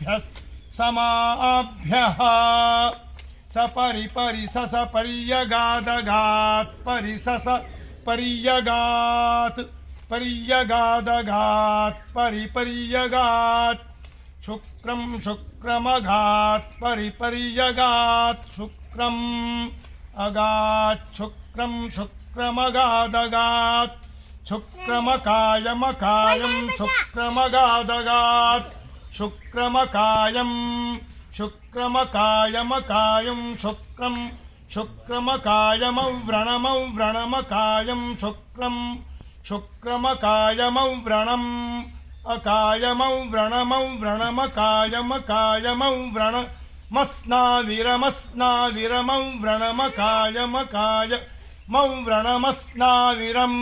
समाभ्यः समाभ्यः सपरि परि सस पर्यगादगात् परि सस पर्यगात् पर्यगादगात् परि पर्यगात् शुक्रं शुक्रमगात् परि पर्यगात् शुक्रम् अगात् शुक्रं शुक्रमगादगात् शुक्रमकायमकायं शुक्रमगादगात् शुक्रमकायं शुक्रमकायमकायं शुक्रं शुक्रमकायमव्रणमव्रणमकायं शुक्रं शुक्रमकायमव्रणम् अकायमव्रणमव्रणमकायमकायमव्रणमस्नाविरमस्नाविरमव्रणमकायमव्रणमस्नाविरम्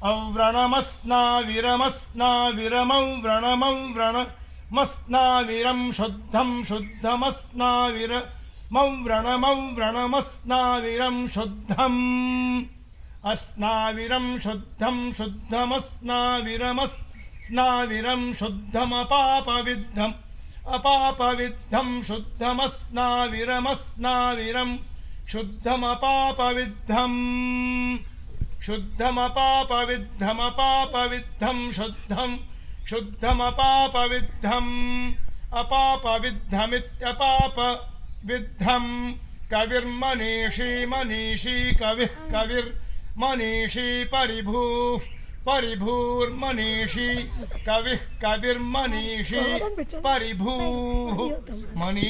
अव्रणमस्नाविरमस्नाविरमव्रणमव्रणमस्नाविरं शुद्धं शुद्धमस्नाविरमव्रणमव्रणमस्नाविरं शुद्धम् अस्नाविरं शुद्धं शुद्धमस्नाविरमस्नाविरं शुद्धमपापविद्धम् अपापविद्धं शुद्धमस्नाविरमस्नाविरं शुद्धमपापविद्धम् शुद्धमपापविद्धमपापविद्धं शुद्धं शुद्धमपापविद्धम् अपापविद्धमित्यपापविद्धं कविर्मनीषी मनीषी कविः कविर्मनीषी परिभूः परिभूर्मनीषी कविः कविर्मनीषी परिभूः मनी